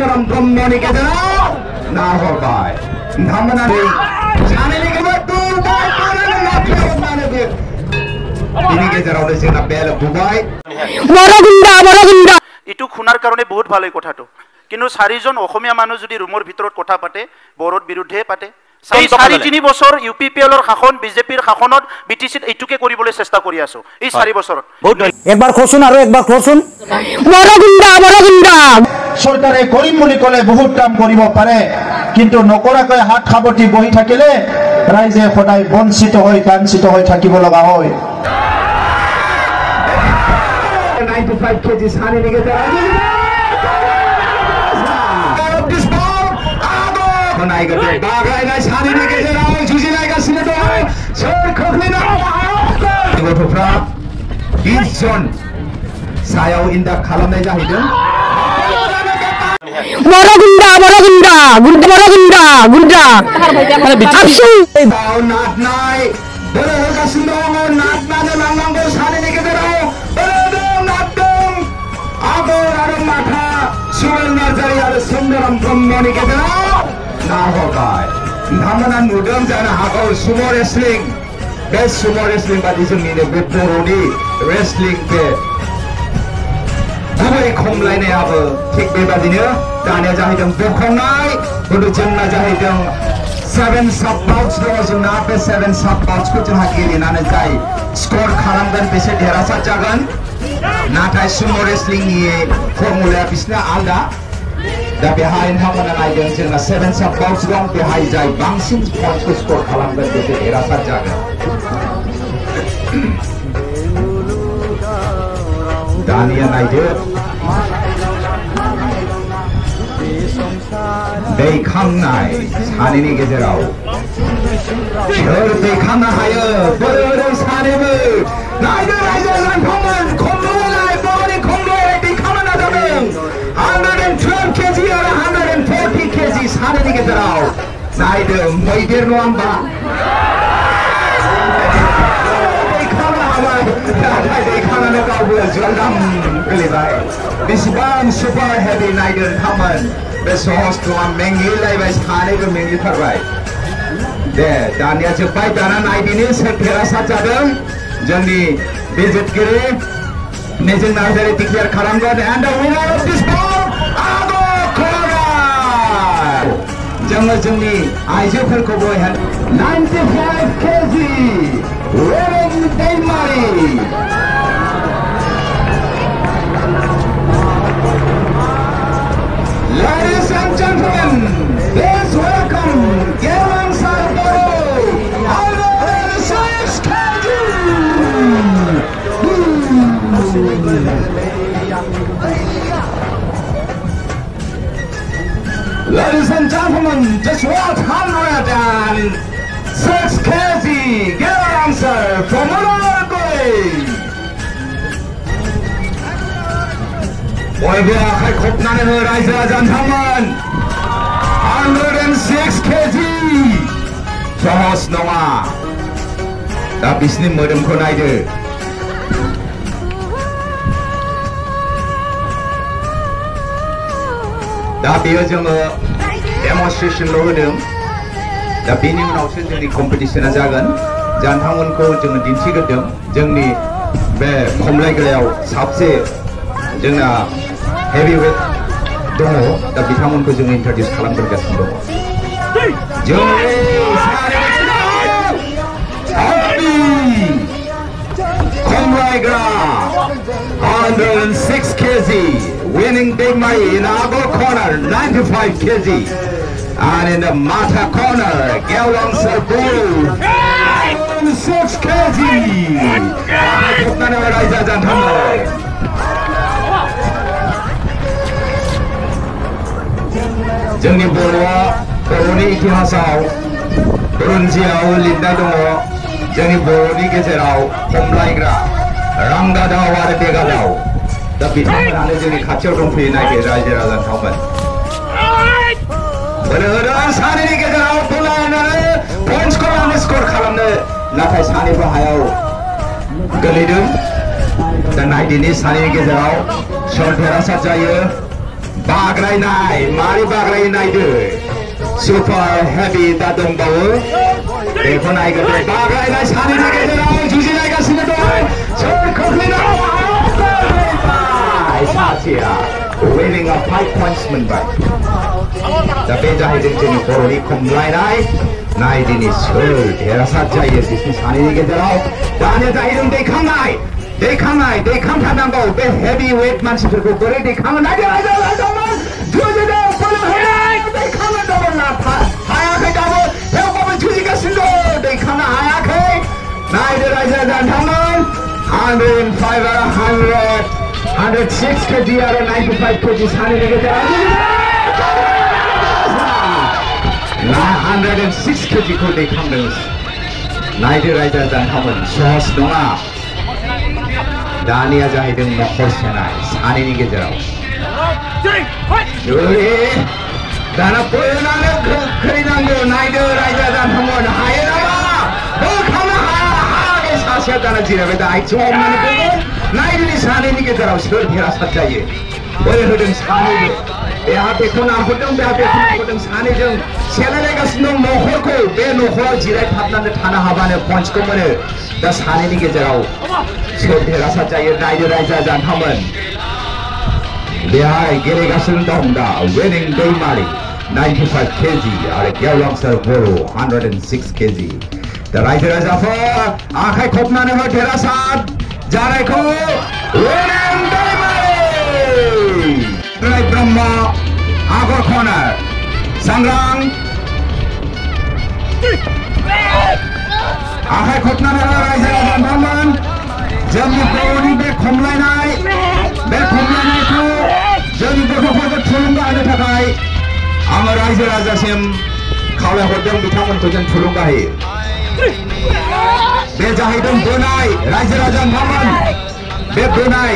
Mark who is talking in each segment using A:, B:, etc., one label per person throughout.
A: Sundaram Brahmani गेजेराव नाहरबाय नोंथांमोना सानैनि बिनि गेजेरावनो जोंना बेल बुबाय
B: इटु खुनार कारणे बहुत भालो कथाটো কিন্তু চাৰিজন অসমীয়া মানুহ যদি ৰুমৰ ভিতৰত কথা পাতে বৰৰ বিৰুদ্ধে পাতে এই 4-3 বছৰ ইউপিপিএলৰ শাসন বিজেপিৰ শাসনত বিটিচিত এইটোকে কৰিবলৈ চেষ্টা কৰি আছো এই 4 বছৰত
C: একবাৰ খোচুন আৰু একবাৰ খোচুন বৰগুণ্ডা
D: চৰকাৰে কৰিম বুলি ক'লে বহুত কাম কৰিব পাৰে কিন্তু নকৰাকৈ হাত খাবতি বহি থাকিলে ৰাইজে সদায় বঞ্চিত হৈ কাঞ্চিত হৈ থাকিব লগা হয়
A: 95 kg সানি নিকে नायगोन बागायनाय सानैनि गेजेराव जुजिलायगासिनो दं सोर खोख्लैनो गथ'फ्रा 20 जन सायाव इन्डाक खालामनाय जाहैदों गुन्दा नाथनाय बोलो होगासिनो दङ नाथनानै लांनांगौ सानैनि गेजेराव बोलो नाथदों आगर आरो माथा सुरेन नार्जारी आरो सुन्दरम ब्रह्मनि गेजेराव नाहरबाय नोंथांमोना नुदों जानो हागौ सुमो रेसलिं बे सुमो रेसलिं बादि जोंनिनो बे बर'नि रेसलिं बे गुबै खमलायनायाबो थिग बेबादिनो दानिया जाहैदों बोखावनाय खिन्थु जोंना जाहैदों 7 साब बाउट्स दङ जोंना बे 7 साब बाउट्सखौ जोंहा गेलेनानै जाय स्कर खालामगोन बिसोर देरहासार जागोन नाथाय सुमो रेसलिंनि फर्मुलाया बिसिना आलदा दा बेहाय नोंथांमोना नायदों जोंना 7 साब बाउट्स दं बेहाय जाय बांसिन पइन्टखौ स्कर खालामगोन बिसोर देरहासार जागोन दानिया नायदो दैखांनाय सानैनि गेजेराव सोर दैखांनो हायो बोरै सानैबो नायदो रायजो राजाफोर खमलुलाय बर'नि खमलुलाय दैखांनो नाजादों 112 kg आरो 140 kg सानैनि गेजेराव नायदो मैदेर नङा होमबा दैखांनो हाबाय नाथाय दैखांनानै गावबो जलदाम गोलैबाय बेसेबां सुपार हेभि नायदो नोंथांमोन बे सहज नङा मेंग्लिलायबाय सानैबो मेंग्लिथारबाय दे दानिया जोब्बाय दाना नायदिनि सोर देरहासार जादों जोंनि बिजितगिरि मेजर नार्जारी डिक्लेयार खालामगोन and the winner of this bout आगर खरार जोङो जोंनि आइजोफोरखौबो 95 kg रेरें Daimary Ladies and gentlemen, please welcome Gewang Sarboro, 106 kg. Ladies and gentlemen, just what 106 kg Gewang Sar from Uruguay. बयबो आखाइ खबनानै हो रायजो राजा नोंथांमोन 106 kg सहज नङा दा बिसिनि मोदोमखौ नायदो दा बेयो जोङो डेमनस्ट्रेशनल' होदों दा बेनि उनावसो जोंनि कम्पिटिशना जागोन जा नोंथांमोनखौ जोङो दिन्थिग्रोदों जोंनि बे खमलायग्रायाव साबसे जोंना हेभीवेट दङ दा बिथांमोनखौ जोङो इन्ट्रोड्यूस खालामग्रोगासिनो दङ जोंनि खमलायग्रा 106 kg winning big money in Agor corner 95 kg and in the Mata corner Gewang Sarboro 106 kg जोंनि बर'नि इतिहासाव रन्जियाव लिरनाय दङ जोंनि बर'नि गेजेराव खमलायग्रा रांगादाव आरो देगादाव दा बिथांमोनानो जोंनि खाथियाव दंफैयो नायदो रायजो राजा नोंथांमोन बोलो होदों सानैनि गेजेराव बोलायनानै पइन्टसखौ लानो स्कर खालामनो नाथाय सानैबो हायाव गोलैदों दा नायदिनि सानैनि गेजेराव सोर देरहासार जायो बाग्रायनाय मारै बाग्रायो नायदो सुपार हेभि दा दंबावो बेखौ नायगोन बाग्रायनाय सानैनि गेजेराव जुजिलायगासिनो दं सोर खोख्लैनो सासेया winning a 5 points मोनबाय दा बे जाहैदों जोंनि बर'नि खमलायनाय नायदिनि सोर देरहासार जायो बिसोरनि सानैनि गेजेराव दानिया जाहैदों दैखांथारनांगौ बे हेभि वेट मानसिफोरखौ बोरै दैखाङो नायदो जुजिदों दैखांनो दङ हायाखै दाबो थेवबाबो जुजिगासिनो दं दैखांनो हायाखै नायदो रायजो राजाफोर 105 आरो 106 kg आरो 95 kg सानैनि गेजेराव 106 kg खौ दैखांदों नायदो रायजो राजाफोर सहज नङा दानिया जाहैदों नखर सेनाय सानैनि गेजेराव दाना बोनानै खोख्लैनांगौ नायदो रायजो राजाफोर हायो नामा बोखांनो हाया सासेया दाना जिरायबाय दा आथिङाव हमनानै बोगोन नायदिनि सानैनि गेजेराव सोर देरहासार जायो बोरै होदों सानैबो बेहा बेखौ नाहरदों बेहा बेखौ नाहरदों सानैजों सेलायलायगासिनो दं नखरखौ बे नखराव जिरायथाबनानै थानो हाबानो पइन्टसखौ मोनो दा सानैनि गेजेराव सोर देरहासार जायो नायदो रायजो राजाफोर बेहाय गेलेगासिनो दं दा winning दैमारि 95 kg आरो गेवलांसार बर' 106 kg दा रायजो राजाफोर आखाइ खबनानै हो देरहासार जानायखौ winning दैमारि ब्रह्म आगर खनार सांग्रां आखाइ खबनानै हो रायजो राजाफोर जोंनि बर'नि बे खमलायनायखौ जोंनि गथ'फोरखौ थुलुंगा होनो थाखाय आङो रायजो राजासिम खावलायहरदों बिथांमोनखौ जों थुलुंगा होयो बे जाहैदों बोनाय रायजो राजाफोर बे बोनाय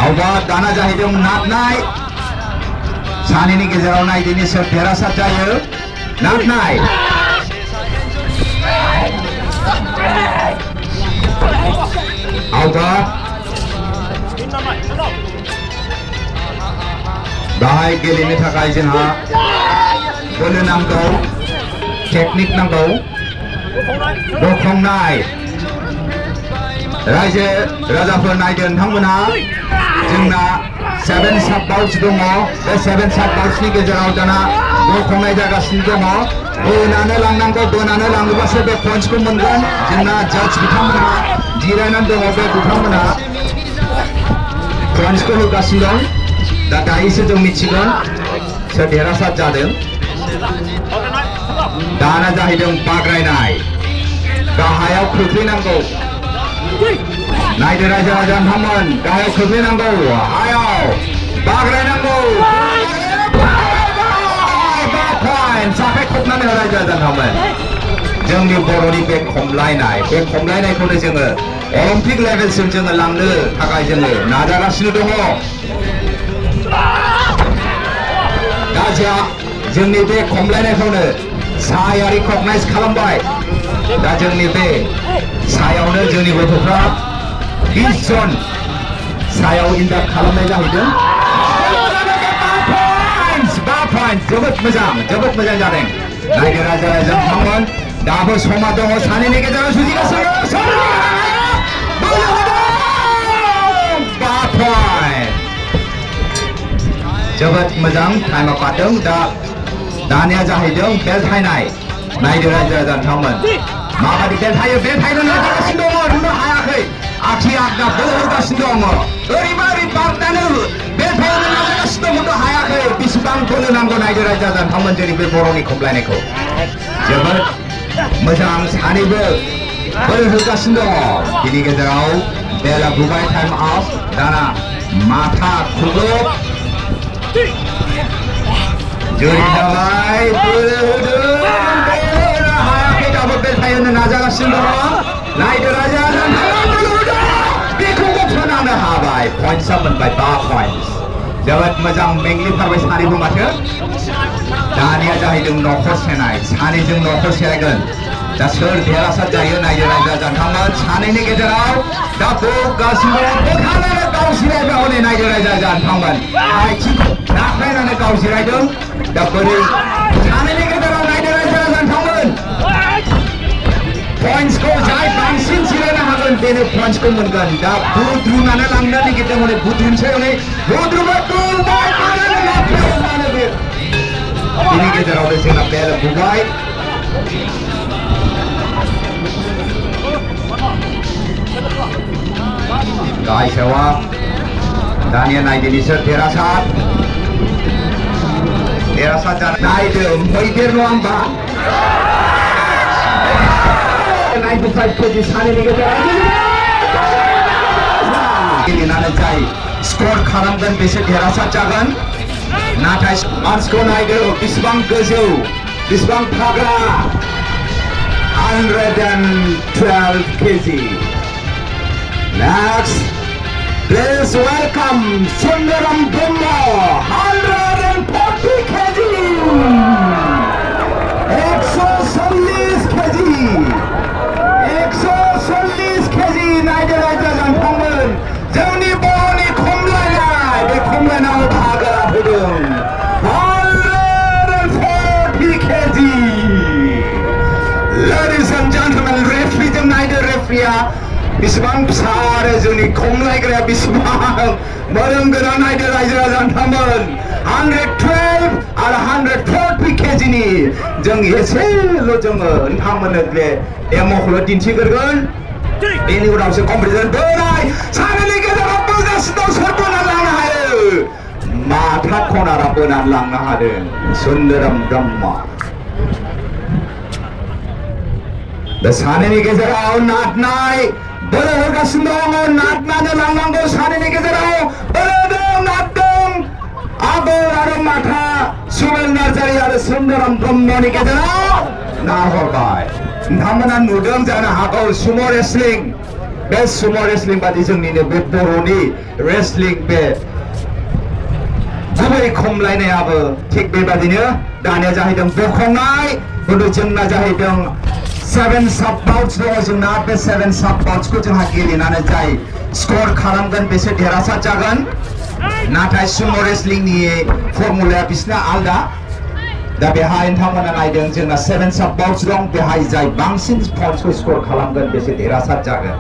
A: आवबा दाना जाहैदों नाथनाय सानैनि गेजेराव नायदिनि सोर देरहासार जायो नाथनाय आवबा बाहाय गेलेनो थाखाय जोंहा बोलो नांगौ टेकनिक नांगौ बोखांनाय रायजो राजाफोर नायदो नोंथांमोनहा जोंना 7 साब बाउल्स दङ बे 7 साब बाउल्सनि गेजेराव दाना बोखांनाय जागासिनो दङ बोनानै लांनांगौ बोनानै लाङोबासो बे पइन्टसखौ मोनगोन जोंना जाज बिथांमोनहा जिरायनानै दङ बे बिथांमोनहा पइन्टसखौ होगासिनो दं दा दायोसो जों मिथिगोन सोर देरहासार जादों दाना जाहैदों बाग्रायनाय गाहायाव खोख्लैनांगौ नायदो रायजो राजाफोर गाहायाव खोख्लैनांगौ हायाव बाग्रायनांगौ आखाइ खबनानै हो रायजो राजाफोर जोंनि बर'नि बे खमलायनायखौनो जोङो अलिम्पिक लेभेलसिम जोङो लांनो थाखाय जोङो नाजागासिनो दङ दा जोंनि बे खमलायनायखौनो साया रिकगनाइज खालामबाय दा जोंनि बे सायावनो जोंनि गथ'फ्रा 20 जन सायाव इन्डाक्ट खालामनाय जाहैदों 5 पइन्ट जोबोद मोजां जादों नायदो रायजो राजाफोर दाबो समा दङ सानैनि गेजेराव जुजिगासिनो 5 पइन्ट जोबोद मोजां टाइमआव बारदों दा दानिया जाहैदों बेलथायनाय नायदो रायजो राजाफोर माबादि बेलथायनो नाजागासिनो दङ नुनो हायाखै आखि आगदा बोलो होगासिनो दङ ओरैबायदि बारनानै बेलथायनो नाजागासिनो नुनो हायाखै बेसेबां बोलो नांगौ नायदो रायजो राजाफोर जोंनि बे बर'नि खमलायनायखौ जोबोद मोजां सानैबो बोलो होगासिनो दङ बिनि गेजेराव बेला बुबाय टाइम आउट दाना माथा खुग्लुब जुरि जाबाय बोलो होदों हायाखै दाबो बेलथायनो नाजागासिनो दङ नायदो रायजो राजाफोर बेखौबो फोनांनो हाबाय पइन्टसा मोनबाय 5 पइन्ट जोबोद मोजां मेंग्लिथारबाय सानैबो माथो दानिया जाहैदों नखर सेनाय सानैजों नखर सेलायगोन दा सोर देरहासार जायो नायदो रायजो राजाफोर सानैनि गेजेराव दा गासिबो बोखारनानै गावसिरायबाय हनै नायदो रायजो राजाफोर आथिंखौ नाख्लायनानै गावसिरायदों दा बोरै सानैनि गेजेराव नायदो रायजो राजाफोर पॉइंट्सखौ जाय बांसिन जिरायनो हागोन बेनो पॉइंट्सखौ मोनगोन दा बुद्रुनानै लांनो नागिरदों हनै बुद्रुनोसै हनै बुद्रुबाय बुबाय मानानै लांफैनानै बे बिनि गेजेरावनो जोंना बेल बुबाय गायसेवा दानिया नायदोनि सोर देरहासार जानो नायदो मैदेर नङा होमबा 95 केजि सानैनि गेजेराव गेलेनानै जाय स्कर खालामगोन बेसो देरहासार जागोन नाथाय मानसिखौ नायदो बेसेबां गोजौ बेसेबां थाग्रा 112 केजि Next, please welcome Sundaram Brahma, 140 kg. 140 kg. 140 kg. नायदो रायजो राजाफोर जोंनि बर'नि खमलायनाय बे खमलायनायाव बाहागो लाफैदों 140 kg. Ladies and gentlemen, referee जों नायदो रेफरिया बेसेबां फिसा आरो जोंनि खमलायग्राया बेसेबां मोदोम गोनां नायदो रायजो राजाफोर 112 आरो 140 केजिनि जों एसेल' जोङो नोंथांमोननो बे डेम'खौल' दिन्थिग्रोगोन बेनि उनावसो कम्पिटिसन बोनाय सानैनि गेजेराव बोगासिनो दं सोर बोनानै लांनो हायो माथा खनारा बोनानै लांनो हादों सुन्दरम ब्रह्मा दा सानैनि गेजेराव नाथनाय बोलो होगासिनो दङ नाथनानै लांनांगौ सानैनि गेजेराव बोलो दं नाथदों आबर आरो माथा सुमेल नार्जारी आरो सुन्दरम ब्रह्मनि गेजेराव नाहरबाय नोंथांमोना नुदों जानो हागौ सुमो रेसलिं बे सुमो रेसलिं बादि जोंनिनो बे बर'नि रेसलिं बे गुबै खमलायनायाबो थिग बेबादिनो दानिया जाहैदों बोखावनाय खिन्थु जोंना जाहैदों 7 सब बाउट्स दङ जोंना बे 7 सब बाउट्सखौ जोंहा गेलेनानै जाय स्कर खालामगोन बेसो देरहासार जागोन नाथाय सुमो रेसलिंनि फर्मुलाया बिसिना आलदा दा बेहाय नोंथांमोना नायदों जोंना 7 सब बाउट्स दं बेहाय जाय बांसिन पइन्ट्सखौ स्कर खालामगोन बेसो देरहासार जागोन